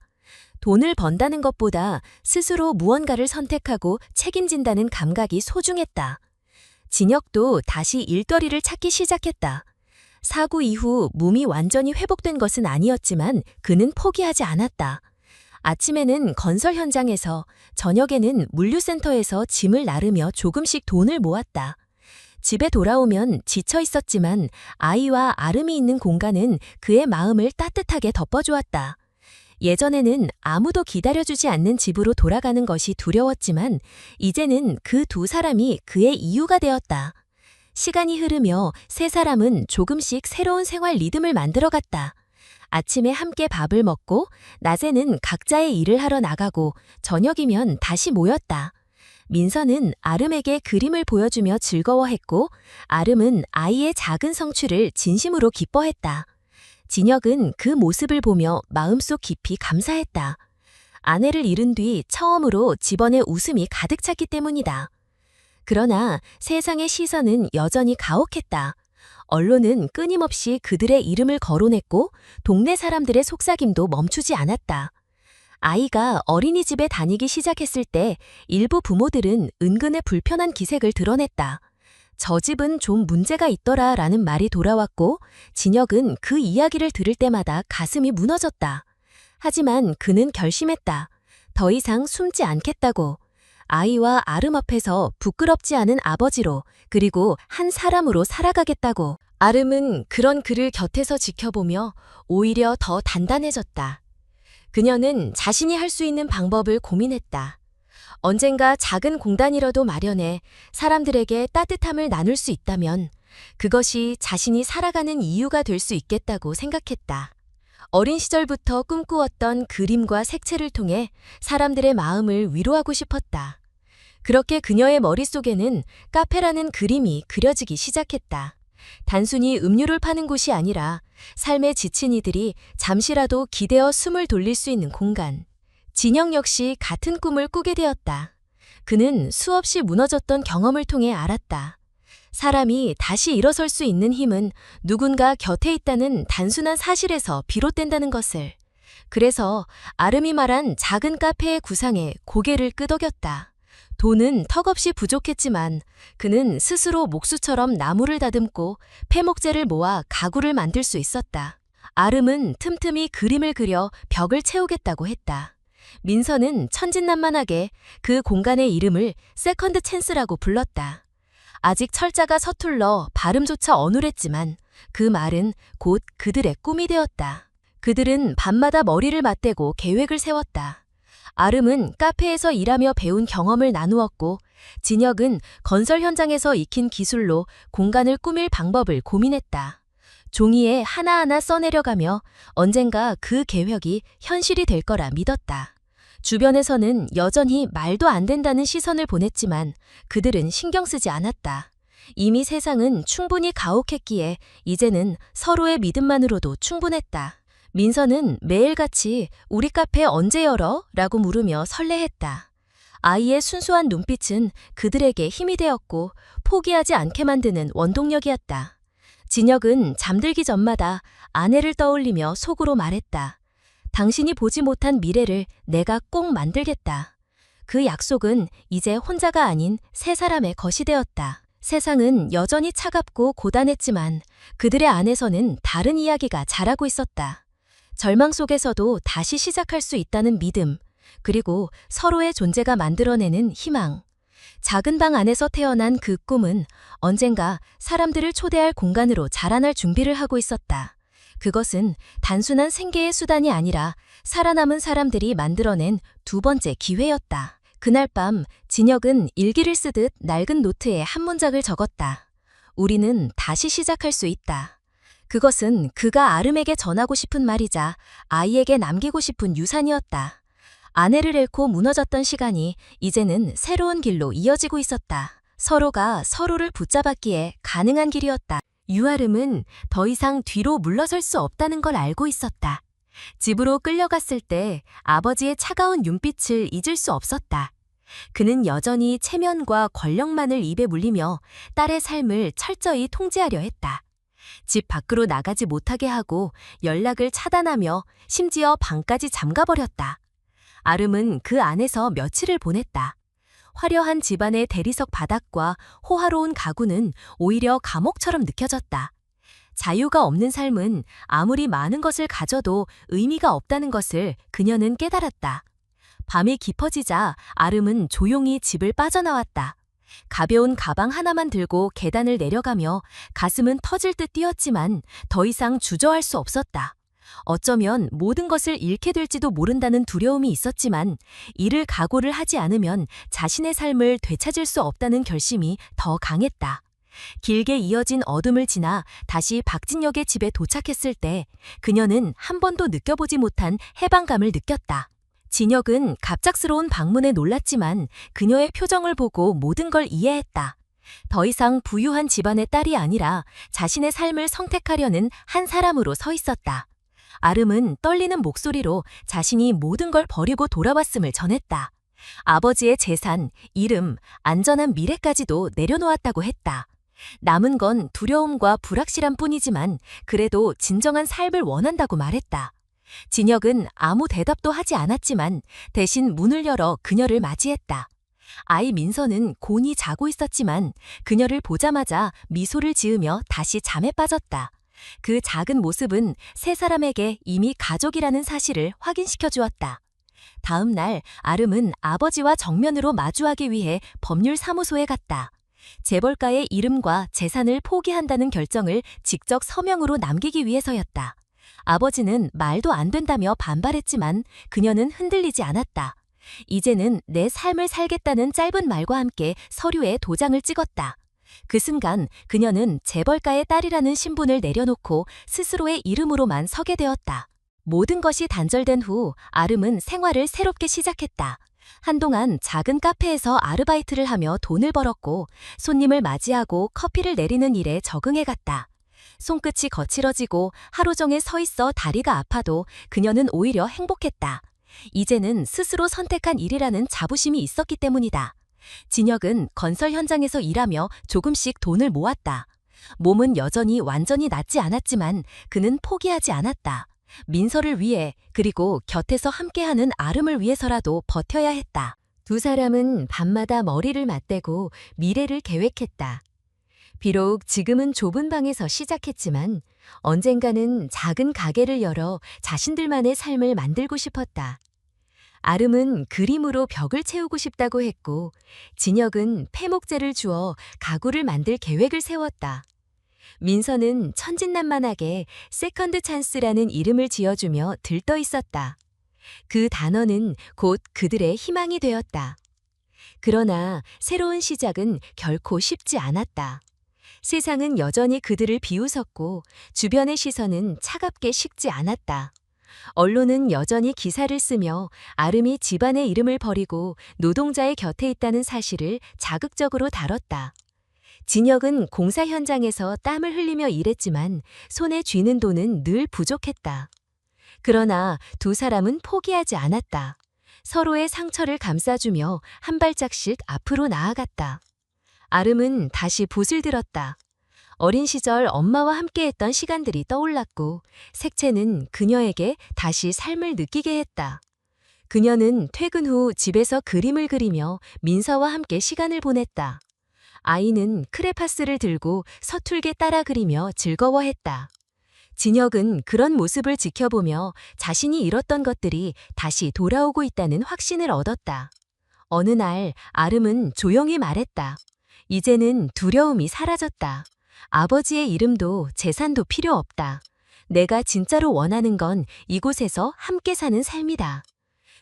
S1: 돈을 번다는 것보다 스스로 무언가를 선택하고 책임진다는 감각이 소중했다. 진혁도 다시 일거리를 찾기 시작했다. 사고 이후 몸이 완전히 회복된 것은 아니었지만 그는 포기하지 않았다. 아침에는 건설 현장에서, 저녁에는 물류센터에서 짐을 나르며 조금씩 돈을 모았다. 집에 돌아오면 지쳐 있었지만 아이와 아름이 있는 공간은 그의 마음을 따뜻하게 덮어주었다. 예전에는 아무도 기다려주지 않는 집으로 돌아가는 것이 두려웠지만 이제는 그 두 사람이 그의 이유가 되었다. 시간이 흐르며 세 사람은 조금씩 새로운 생활 리듬을 만들어갔다. 아침에 함께 밥을 먹고 낮에는 각자의 일을 하러 나가고 저녁이면 다시 모였다. 민서는 아름에게 그림을 보여주며 즐거워했고 아름은 아이의 작은 성취를 진심으로 기뻐했다. 진혁은 그 모습을 보며 마음속 깊이 감사했다. 아내를 잃은 뒤 처음으로 집안에 웃음이 가득 찼기 때문이다. 그러나 세상의 시선은 여전히 가혹했다. 언론은 끊임없이 그들의 이름을 거론했고 동네 사람들의 속삭임도 멈추지 않았다. 아이가 어린이집에 다니기 시작했을 때 일부 부모들은 은근히 불편한 기색을 드러냈다. 저 집은 좀 문제가 있더라 라는 말이 돌아왔고 진혁은 그 이야기를 들을 때마다 가슴이 무너졌다. 하지만 그는 결심했다. 더 이상 숨지 않겠다고. 아이와 아름 앞에서 부끄럽지 않은 아버지로 그리고 한 사람으로 살아가겠다고. 아름은 그런 그를 곁에서 지켜보며 오히려 더 단단해졌다. 그녀는 자신이 할 수 있는 방법을 고민했다. 언젠가 작은 공단이라도 마련해 사람들에게 따뜻함을 나눌 수 있다면 그것이 자신이 살아가는 이유가 될 수 있겠다고 생각했다. 어린 시절부터 꿈꾸었던 그림과 색채를 통해 사람들의 마음을 위로하고 싶었다. 그렇게 그녀의 머릿속에는 카페라는 그림이 그려지기 시작했다. 단순히 음료를 파는 곳이 아니라 삶에 지친 이들이 잠시라도 기대어 숨을 돌릴 수 있는 공간. 진영 역시 같은 꿈을 꾸게 되었다. 그는 수없이 무너졌던 경험을 통해 알았다. 사람이 다시 일어설 수 있는 힘은 누군가 곁에 있다는 단순한 사실에서 비롯된다는 것을. 그래서 아름이 말한 작은 카페의 구상에 고개를 끄덕였다. 돈은 턱없이 부족했지만 그는 스스로 목수처럼 나무를 다듬고 폐목재를 모아 가구를 만들 수 있었다. 아름은 틈틈이 그림을 그려 벽을 채우겠다고 했다. 민서는 천진난만하게 그 공간의 이름을 세컨드 찬스라고 불렀다. 아직 철자가 서툴러 발음조차 어눌했지만 그 말은 곧 그들의 꿈이 되었다. 그들은 밤마다 머리를 맞대고 계획을 세웠다. 아름은 카페에서 일하며 배운 경험을 나누었고 진혁은 건설 현장에서 익힌 기술로 공간을 꾸밀 방법을 고민했다. 종이에 하나하나 써내려가며 언젠가 그 계획이 현실이 될 거라 믿었다. 주변에서는 여전히 말도 안 된다는 시선을 보냈지만 그들은 신경 쓰지 않았다. 이미 세상은 충분히 가혹했기에 이제는 서로의 믿음만으로도 충분했다. 민서는 매일같이 우리 카페 언제 열어? 라고 물으며 설레했다. 아이의 순수한 눈빛은 그들에게 힘이 되었고 포기하지 않게 만드는 원동력이었다. 진혁은 잠들기 전마다 아내를 떠올리며 속으로 말했다. 당신이 보지 못한 미래를 내가 꼭 만들겠다. 그 약속은 이제 혼자가 아닌 세 사람의 것이 되었다. 세상은 여전히 차갑고 고단했지만 그들의 안에서는 다른 이야기가 자라고 있었다. 절망 속에서도 다시 시작할 수 있다는 믿음, 그리고 서로의 존재가 만들어내는 희망. 작은 방 안에서 태어난 그 꿈은 언젠가 사람들을 초대할 공간으로 자라날 준비를 하고 있었다. 그것은 단순한 생계의 수단이 아니라 살아남은 사람들이 만들어낸 두 번째 기회였다. 그날 밤 진혁은 일기를 쓰듯 낡은 노트에 한 문장을 적었다. 우리는 다시 시작할 수 있다. 그것은 그가 아름에게 전하고 싶은 말이자 아이에게 남기고 싶은 유산이었다. 아내를 잃고 무너졌던 시간이 이제는 새로운 길로 이어지고 있었다. 서로가 서로를 붙잡았기에 가능한 길이었다. 유아름은 더 이상 뒤로 물러설 수 없다는 걸 알고 있었다. 집으로 끌려갔을 때 아버지의 차가운 눈빛을 잊을 수 없었다. 그는 여전히 체면과 권력만을 입에 물리며 딸의 삶을 철저히 통제하려 했다. 집 밖으로 나가지 못하게 하고 연락을 차단하며 심지어 방까지 잠가버렸다. 아름은 그 안에서 며칠을 보냈다. 화려한 집안의 대리석 바닥과 호화로운 가구는 오히려 감옥처럼 느껴졌다. 자유가 없는 삶은 아무리 많은 것을 가져도 의미가 없다는 것을 그녀는 깨달았다. 밤이 깊어지자 아름은 조용히 집을 빠져나왔다. 가벼운 가방 하나만 들고 계단을 내려가며 가슴은 터질 듯 뛰었지만 더 이상 주저할 수 없었다. 어쩌면 모든 것을 잃게 될지도 모른다는 두려움이 있었지만 이를 각오를 하지 않으면 자신의 삶을 되찾을 수 없다는 결심이 더 강했다. 길게 이어진 어둠을 지나 다시 박진혁의 집에 도착했을 때 그녀는 한 번도 느껴보지 못한 해방감을 느꼈다. 진혁은 갑작스러운 방문에 놀랐지만 그녀의 표정을 보고 모든 걸 이해했다. 더 이상 부유한 집안의 딸이 아니라 자신의 삶을 선택하려는 한 사람으로 서 있었다. 아름은 떨리는 목소리로 자신이 모든 걸 버리고 돌아왔음을 전했다. 아버지의 재산, 이름, 안전한 미래까지도 내려놓았다고 했다. 남은 건 두려움과 불확실함 뿐이지만 그래도 진정한 삶을 원한다고 말했다. 진혁은 아무 대답도 하지 않았지만 대신 문을 열어 그녀를 맞이했다. 아이 민서는 곤히 자고 있었지만 그녀를 보자마자 미소를 지으며 다시 잠에 빠졌다. 그 작은 모습은 세 사람에게 이미 가족이라는 사실을 확인시켜 주었다. 다음 날 아름은 아버지와 정면으로 마주하기 위해 법률사무소에 갔다. 재벌가의 이름과 재산을 포기한다는 결정을 직접 서명으로 남기기 위해서였다. 아버지는 말도 안 된다며 반발했지만 그녀는 흔들리지 않았다. 이제는 내 삶을 살겠다는 짧은 말과 함께 서류에 도장을 찍었다. 그 순간 그녀는 재벌가의 딸이라는 신분을 내려놓고 스스로의 이름으로만 서게 되었다. 모든 것이 단절된 후 아름은 생활을 새롭게 시작했다. 한동안 작은 카페에서 아르바이트를 하며 돈을 벌었고 손님을 맞이하고 커피를 내리는 일에 적응해갔다. 손끝이 거칠어지고 하루 종일 서 있어 다리가 아파도 그녀는 오히려 행복했다. 이제는 스스로 선택한 일이라는 자부심이 있었기 때문이다. 진혁은 건설 현장에서 일하며 조금씩 돈을 모았다. 몸은 여전히 완전히 낫지 않았지만 그는 포기하지 않았다. 민서를 위해 그리고 곁에서 함께하는 아름을 위해서라도 버텨야 했다. 두 사람은 밤마다 머리를 맞대고 미래를 계획했다. 비록 지금은 좁은 방에서 시작했지만 언젠가는 작은 가게를 열어 자신들만의 삶을 만들고 싶었다. 아름은 그림으로 벽을 채우고 싶다고 했고 진혁은 폐목재를 주어 가구를 만들 계획을 세웠다. 민서는 천진난만하게 세컨드 찬스라는 이름을 지어주며 들떠 있었다. 그 단어는 곧 그들의 희망이 되었다. 그러나 새로운 시작은 결코 쉽지 않았다. 세상은 여전히 그들을 비웃었고 주변의 시선은 차갑게 식지 않았다. 언론은 여전히 기사를 쓰며 아름이 집안의 이름을 버리고 노동자의 곁에 있다는 사실을 자극적으로 다뤘다. 진혁은 공사 현장에서 땀을 흘리며 일했지만 손에 쥐는 돈은 늘 부족했다. 그러나 두 사람은 포기하지 않았다. 서로의 상처를 감싸주며 한 발짝씩 앞으로 나아갔다. 아름은 다시 붓을 들었다. 어린 시절 엄마와 함께했던 시간들이 떠올랐고 색채는 그녀에게 다시 삶을 느끼게 했다. 그녀는 퇴근 후 집에서 그림을 그리며 민서와 함께 시간을 보냈다. 아이는 크레파스를 들고 서툴게 따라 그리며 즐거워했다. 진혁은 그런 모습을 지켜보며 자신이 잃었던 것들이 다시 돌아오고 있다는 확신을 얻었다. 어느 날 아름은 조용히 말했다. 이제는 두려움이 사라졌다. 아버지의 이름도 재산도 필요 없다. 내가 진짜로 원하는 건 이곳에서 함께 사는 삶이다.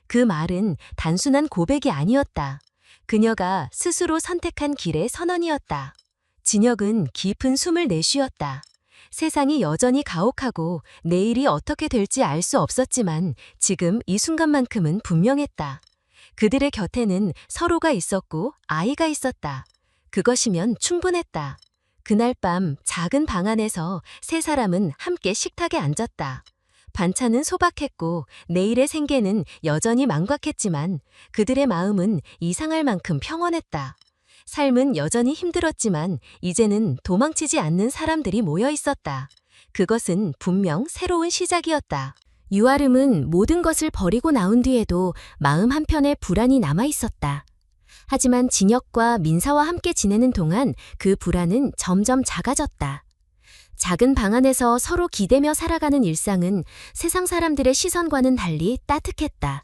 S1: 그 말은 단순한 고백이 아니었다. 그녀가 스스로 선택한 길의 선언이었다. 진혁은 깊은 숨을 내쉬었다. 세상이 여전히 가혹하고 내일이 어떻게 될지 알 수 없었지만 지금 이 순간만큼은 분명했다. 그들의 곁에는 서로가 있었고 아이가 있었다. 그것이면 충분했다. 그날 밤 작은 방 안에서 세 사람은 함께 식탁에 앉았다. 반찬은 소박했고 내일의 생계는 여전히 망각했지만 그들의 마음은 이상할 만큼 평온했다. 삶은 여전히 힘들었지만 이제는 도망치지 않는 사람들이 모여 있었다. 그것은 분명 새로운 시작이었다. 유아름은 모든 것을 버리고 나온 뒤에도 마음 한편에 불안이 남아 있었다. 하지만 진혁과 민사와 함께 지내는 동안 그 불안은 점점 작아졌다. 작은 방 안에서 서로 기대며 살아가는 일상은 세상 사람들의 시선과는 달리 따뜻했다.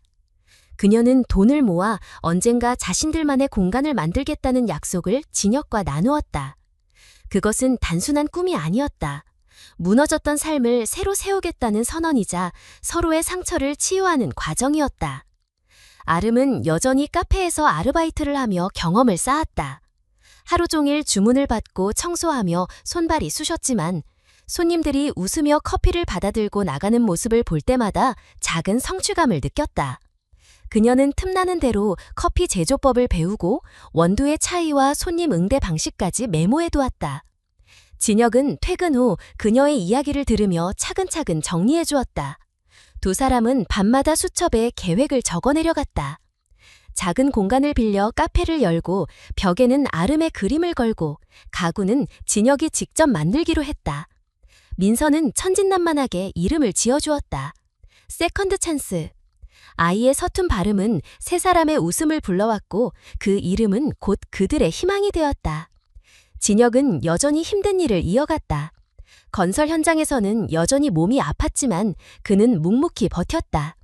S1: 그녀는 돈을 모아 언젠가 자신들만의 공간을 만들겠다는 약속을 진혁과 나누었다. 그것은 단순한 꿈이 아니었다. 무너졌던 삶을 새로 세우겠다는 선언이자 서로의 상처를 치유하는 과정이었다. 아름은 여전히 카페에서 아르바이트를 하며 경험을 쌓았다. 하루 종일 주문을 받고 청소하며 손발이 쑤셨지만 손님들이 웃으며 커피를 받아들고 나가는 모습을 볼 때마다 작은 성취감을 느꼈다. 그녀는 틈나는 대로 커피 제조법을 배우고 원두의 차이와 손님 응대 방식까지 메모해두었다. 진혁은 퇴근 후 그녀의 이야기를 들으며 차근차근 정리해 주었다. 두 사람은 밤마다 수첩에 계획을 적어내려갔다. 작은 공간을 빌려 카페를 열고 벽에는 아름의 그림을 걸고 가구는 진혁이 직접 만들기로 했다. 민서는 천진난만하게 이름을 지어주었다. 세컨드 찬스. 아이의 서툰 발음은 세 사람의 웃음을 불러왔고 그 이름은 곧 그들의 희망이 되었다. 진혁은 여전히 힘든 일을 이어갔다. 건설 현장에서는 여전히 몸이 아팠지만 그는 묵묵히 버텼다.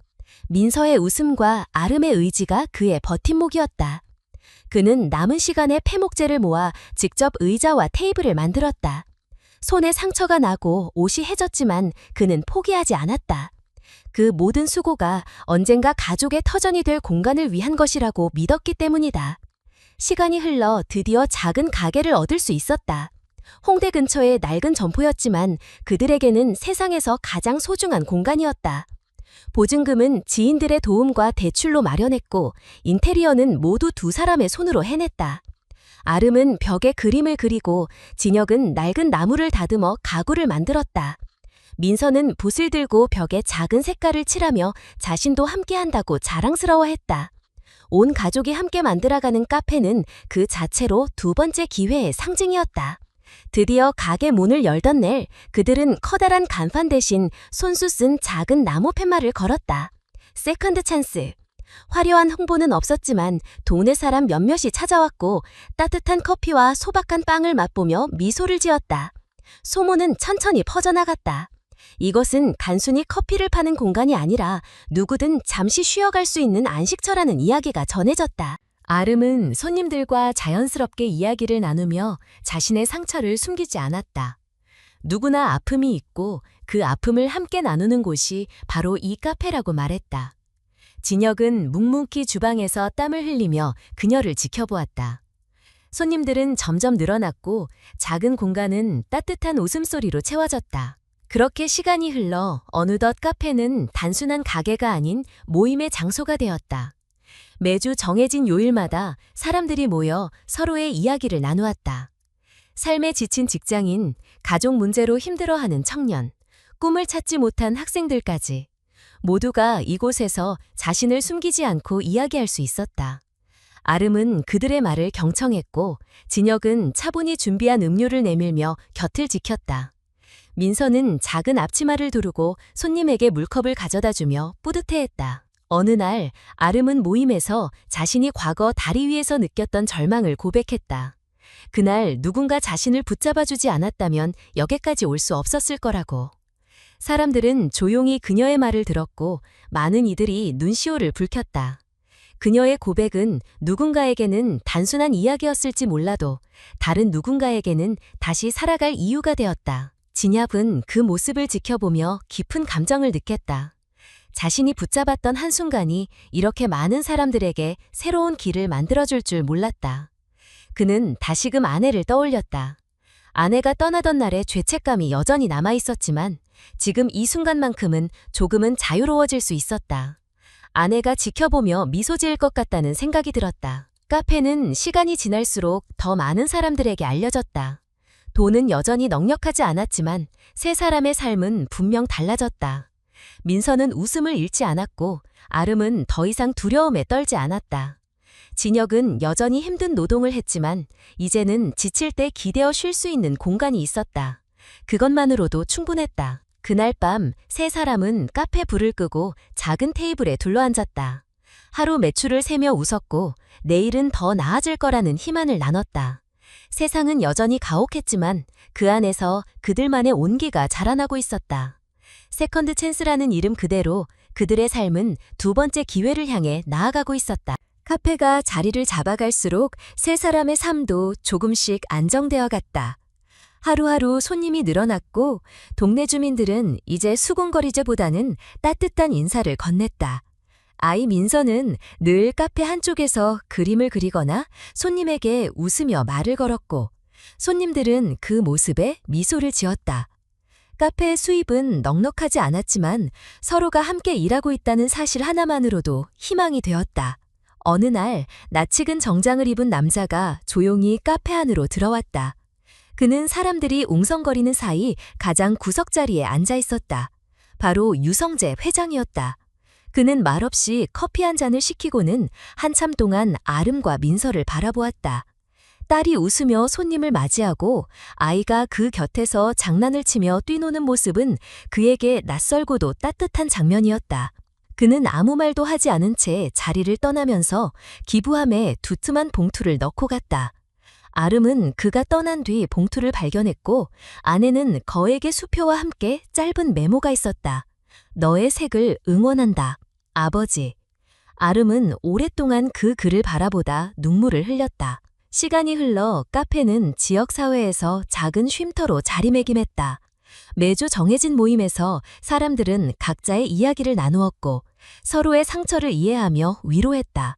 S1: 민서의 웃음과 아름의 의지가 그의 버팀목이었다. 그는 남은 시간에 폐목재를 모아 직접 의자와 테이블을 만들었다. 손에 상처가 나고 옷이 해졌지만 그는 포기하지 않았다. 그 모든 수고가 언젠가 가족의 터전이 될 공간을 위한 것이라고 믿었기 때문이다. 시간이 흘러 드디어 작은 가게를 얻을 수 있었다. 홍대 근처의 낡은 점포였지만 그들에게는 세상에서 가장 소중한 공간이었다. 보증금은 지인들의 도움과 대출로 마련했고 인테리어는 모두 두 사람의 손으로 해냈다. 아름은 벽에 그림을 그리고 진혁은 낡은 나무를 다듬어 가구를 만들었다. 민서는 붓을 들고 벽에 작은 색깔을 칠하며 자신도 함께한다고 자랑스러워했다. 온 가족이 함께 만들어가는 카페는 그 자체로 두 번째 기회의 상징이었다. 드디어 가게 문을 열던 날 그들은 커다란 간판 대신 손수 쓴 작은 나무 팻말을 걸었다. 세컨드 찬스. 화려한 홍보는 없었지만 동네 사람 몇몇이 찾아왔고 따뜻한 커피와 소박한 빵을 맛보며 미소를 지었다. 소문은 천천히 퍼져나갔다. 이것은 단순히 커피를 파는 공간이 아니라 누구든 잠시 쉬어갈 수 있는 안식처라는 이야기가 전해졌다. 아름은 손님들과 자연스럽게 이야기를 나누며 자신의 상처를 숨기지 않았다. 누구나 아픔이 있고 그 아픔을 함께 나누는 곳이 바로 이 카페라고 말했다. 진혁은 묵묵히 주방에서 땀을 흘리며 그녀를 지켜보았다. 손님들은 점점 늘어났고 작은 공간은 따뜻한 웃음소리로 채워졌다. 그렇게 시간이 흘러 어느덧 카페는 단순한 가게가 아닌 모임의 장소가 되었다. 매주 정해진 요일마다 사람들이 모여 서로의 이야기를 나누었다. 삶에 지친 직장인, 가족 문제로 힘들어하는 청년, 꿈을 찾지 못한 학생들까지 모두가 이곳에서 자신을 숨기지 않고 이야기할 수 있었다. 아름은 그들의 말을 경청했고 진혁은 차분히 준비한 음료를 내밀며 곁을 지켰다. 민서는 작은 앞치마를 두르고 손님에게 물컵을 가져다주며 뿌듯해했다. 어느 날 아름은 모임에서 자신이 과거 다리 위에서 느꼈던 절망을 고백했다. 그날 누군가 자신을 붙잡아주지 않았다면 여기까지 올 수 없었을 거라고. 사람들은 조용히 그녀의 말을 들었고 많은 이들이 눈시울을 붉혔다. 그녀의 고백은 누군가에게는 단순한 이야기였을지 몰라도 다른 누군가에게는 다시 살아갈 이유가 되었다. 진혁은 그 모습을 지켜보며 깊은 감정을 느꼈다. 자신이 붙잡았던 한순간이 이렇게 많은 사람들에게 새로운 길을 만들어줄 줄 몰랐다. 그는 다시금 아내를 떠올렸다. 아내가 떠나던 날의 죄책감이 여전히 남아있었지만 지금 이 순간만큼은 조금은 자유로워질 수 있었다. 아내가 지켜보며 미소 지을 것 같다는 생각이 들었다. 카페는 시간이 지날수록 더 많은 사람들에게 알려졌다. 돈은 여전히 넉넉하지 않았지만 세 사람의 삶은 분명 달라졌다. 민서는 웃음을 잃지 않았고 아름은 더 이상 두려움에 떨지 않았다. 진혁은 여전히 힘든 노동을 했지만 이제는 지칠 때 기대어 쉴 수 있는 공간이 있었다. 그것만으로도 충분했다. 그날 밤 세 사람은 카페 불을 끄고 작은 테이블에 둘러앉았다. 하루 매출을 세며 웃었고 내일은 더 나아질 거라는 희망을 나눴다. 세상은 여전히 가혹했지만 그 안에서 그들만의 온기가 자라나고 있었다. 세컨드 찬스라는 이름 그대로 그들의 삶은 두 번째 기회를 향해 나아가고 있었다. 카페가 자리를 잡아갈수록 세 사람의 삶도 조금씩 안정되어 갔다. 하루하루 손님이 늘어났고 동네 주민들은 이제 수군거리제보다는 따뜻한 인사를 건넸다. 아이 민서는 늘 카페 한쪽에서 그림을 그리거나 손님에게 웃으며 말을 걸었고 손님들은 그 모습에 미소를 지었다. 카페의 수입은 넉넉하지 않았지만 서로가 함께 일하고 있다는 사실 하나만으로도 희망이 되었다. 어느 날 낯익은 정장을 입은 남자가 조용히 카페 안으로 들어왔다. 그는 사람들이 웅성거리는 사이 가장 구석자리에 앉아 있었다. 바로 유성재 회장이었다. 그는 말없이 커피 한 잔을 시키고는 한참 동안 아름과 민서를 바라보았다. 딸이 웃으며 손님을 맞이하고 아이가 그 곁에서 장난을 치며 뛰노는 모습은 그에게 낯설고도 따뜻한 장면이었다. 그는 아무 말도 하지 않은 채 자리를 떠나면서 기부함에 두툼한 봉투를 넣고 갔다. 아름은 그가 떠난 뒤 봉투를 발견했고 안에는 거액의 수표와 함께 짧은 메모가 있었다. 너의 색을 응원한다. 아버지. 아름은 오랫동안 그 글을 바라보다 눈물을 흘렸다. 시간이 흘러 카페는 지역사회에서 작은 쉼터로 자리매김했다. 매주 정해진 모임에서 사람들은 각자의 이야기를 나누었고 서로의 상처를 이해하며 위로했다.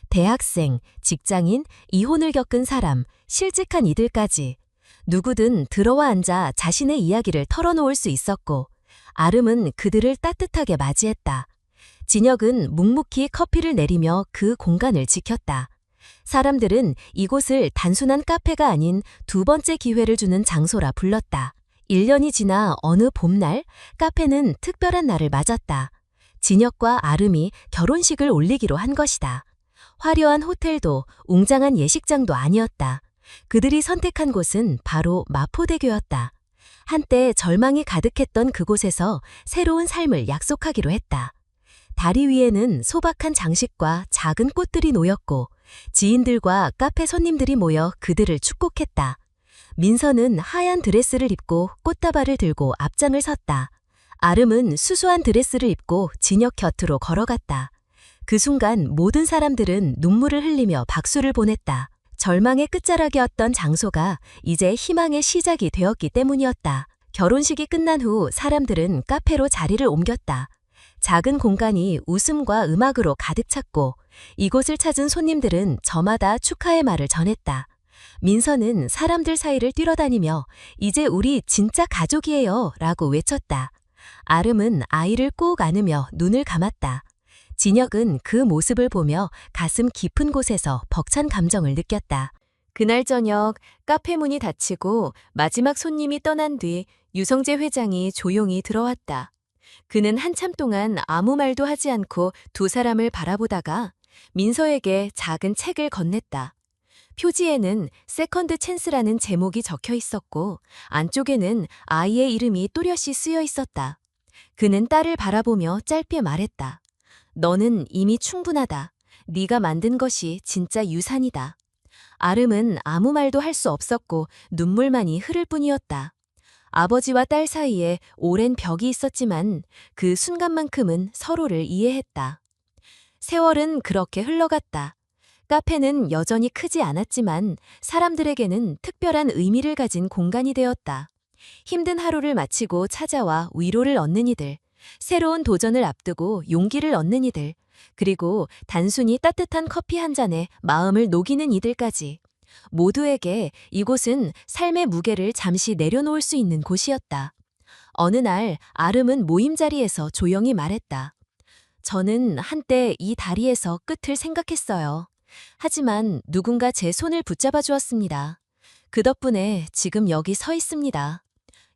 S1: 대학생, 직장인, 이혼을 겪은 사람, 실직한 이들까지 누구든 들어와 앉아 자신의 이야기를 털어놓을 수 있었고 아름은 그들을 따뜻하게 맞이했다. 진혁은 묵묵히 커피를 내리며 그 공간을 지켰다. 사람들은 이곳을 단순한 카페가 아닌 두 번째 기회를 주는 장소라 불렀다. 1년이 지나 어느 봄날 카페는 특별한 날을 맞았다. 진혁과 아름이 결혼식을 올리기로 한 것이다. 화려한 호텔도 웅장한 예식장도 아니었다. 그들이 선택한 곳은 바로 마포대교였다. 한때 절망이 가득했던 그곳에서 새로운 삶을 약속하기로 했다. 다리 위에는 소박한 장식과 작은 꽃들이 놓였고 지인들과 카페 손님들이 모여 그들을 축복했다. 민서는 하얀 드레스를 입고 꽃다발을 들고 앞장을 섰다. 아름은 수수한 드레스를 입고 진혁 곁으로 걸어갔다. 그 순간 모든 사람들은 눈물을 흘리며 박수를 보냈다. 절망의 끝자락이었던 장소가 이제 희망의 시작이 되었기 때문이었다. 결혼식이 끝난 후 사람들은 카페로 자리를 옮겼다. 작은 공간이 웃음과 음악으로 가득 찼고 이곳을 찾은 손님들은 저마다 축하의 말을 전했다. 민서는 사람들 사이를 뛰어다니며 이제 우리 진짜 가족이에요 라고 외쳤다. 아름은 아이를 꼭 안으며 눈을 감았다. 진혁은 그 모습을 보며 가슴 깊은 곳에서 벅찬 감정을 느꼈다. 그날 저녁 카페 문이 닫히고 마지막 손님이 떠난 뒤 유성재 회장이 조용히 들어왔다. 그는 한참 동안 아무 말도 하지 않고 두 사람을 바라보다가 민서에게 작은 책을 건넸다. 표지에는 세컨드 찬스라는 제목이 적혀 있었고 안쪽에는 아이의 이름이 또렷이 쓰여 있었다. 그는 딸을 바라보며 짧게 말했다. 너는 이미 충분하다. 네가 만든 것이 진짜 유산이다. 아름은 아무 말도 할 수 없었고 눈물만이 흐를 뿐이었다. 아버지와 딸 사이에 오랜 벽이 있었지만 그 순간만큼은 서로를 이해했다. 세월은 그렇게 흘러갔다. 카페는 여전히 크지 않았지만 사람들에게는 특별한 의미를 가진 공간이 되었다. 힘든 하루를 마치고 찾아와 위로를 얻는 이들, 새로운 도전을 앞두고 용기를 얻는 이들, 그리고 단순히 따뜻한 커피 한 잔에 마음을 녹이는 이들까지. 모두에게 이곳은 삶의 무게를 잠시 내려놓을 수 있는 곳이었다. 어느 날 아름은 모임 자리에서 조용히 말했다. 저는 한때 이 다리에서 끝을 생각했어요. 하지만 누군가 제 손을 붙잡아 주었습니다. 그 덕분에 지금 여기 서 있습니다.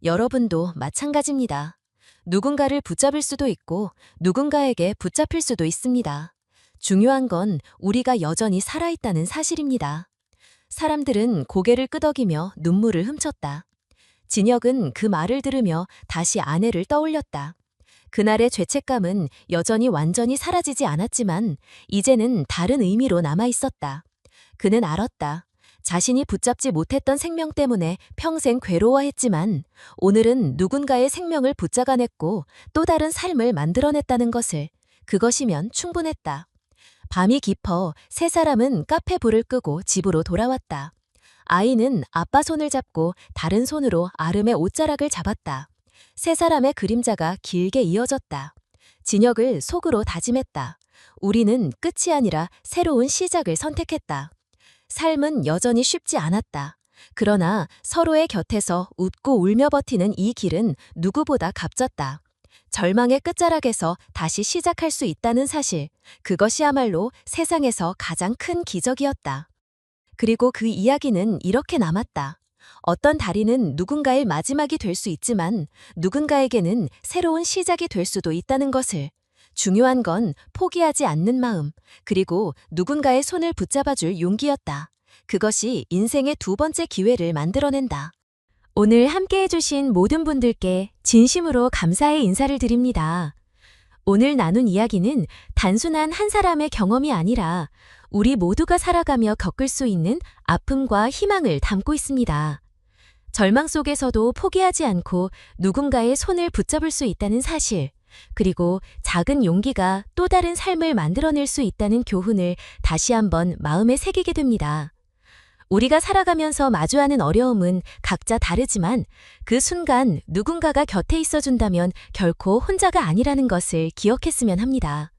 S1: 여러분도 마찬가지입니다. 누군가를 붙잡을 수도 있고 누군가에게 붙잡힐 수도 있습니다. 중요한 건 우리가 여전히 살아있다는 사실입니다. 사람들은 고개를 끄덕이며 눈물을 훔쳤다. 진혁은 그 말을 들으며 다시 아내를 떠올렸다. 그날의 죄책감은 여전히 완전히 사라지지 않았지만 이제는 다른 의미로 남아있었다. 그는 알았다. 자신이 붙잡지 못했던 생명 때문에 평생 괴로워했지만 오늘은 누군가의 생명을 붙잡아냈고 또 다른 삶을 만들어냈다는 것을. 그것이면 충분했다. 밤이 깊어 세 사람은 카페 불을 끄고 집으로 돌아왔다. 아이는 아빠 손을 잡고 다른 손으로 아름의 옷자락을 잡았다. 세 사람의 그림자가 길게 이어졌다. 진혁을 속으로 다짐했다. 우리는 끝이 아니라 새로운 시작을 선택했다. 삶은 여전히 쉽지 않았다. 그러나 서로의 곁에서 웃고 울며 버티는 이 길은 누구보다 값졌다. 절망의 끝자락에서 다시 시작할 수 있다는 사실, 그것이야말로 세상에서 가장 큰 기적이었다. 그리고 그 이야기는 이렇게 남았다. 어떤 다리는 누군가의 마지막이 될 수 있지만 누군가에게는 새로운 시작이 될 수도 있다는 것을. 중요한 건 포기하지 않는 마음, 그리고 누군가의 손을 붙잡아줄 용기였다. 그것이 인생의 두 번째 기회를 만들어낸다. 오늘 함께 해주신 모든 분들께 진심으로 감사의 인사를 드립니다. 오늘 나눈 이야기는 단순한 한 사람의 경험이 아니라 우리 모두가 살아가며 겪을 수 있는 아픔과 희망을 담고 있습니다. 절망 속에서도 포기하지 않고 누군가의 손을 붙잡을 수 있다는 사실, 그리고 작은 용기가 또 다른 삶을 만들어낼 수 있다는 교훈을 다시 한번 마음에 새기게 됩니다. 우리가 살아가면서 마주하는 어려움은 각자 다르지만 그 순간 누군가가 곁에 있어준다면 결코 혼자가 아니라는 것을 기억했으면 합니다.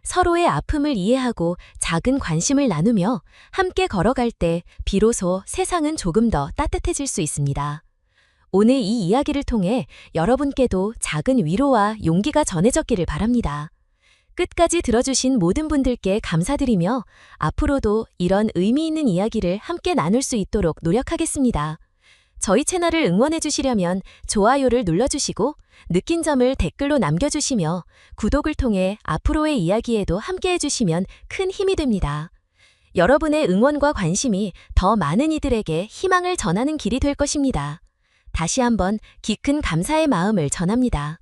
S1: 서로의 아픔을 이해하고 작은 관심을 나누며 함께 걸어갈 때 비로소 세상은 조금 더 따뜻해질 수 있습니다. 오늘 이 이야기를 통해 여러분께도 작은 위로와 용기가 전해졌기를 바랍니다. 끝까지 들어주신 모든 분들께 감사드리며 앞으로도 이런 의미 있는 이야기를 함께 나눌 수 있도록 노력하겠습니다. 저희 채널을 응원해 주시려면 좋아요를 눌러주시고 느낀 점을 댓글로 남겨주시며 구독을 통해 앞으로의 이야기에도 함께 해주시면 큰 힘이 됩니다. 여러분의 응원과 관심이 더 많은 이들에게 희망을 전하는 길이 될 것입니다. 다시 한번 깊은 감사의 마음을 전합니다.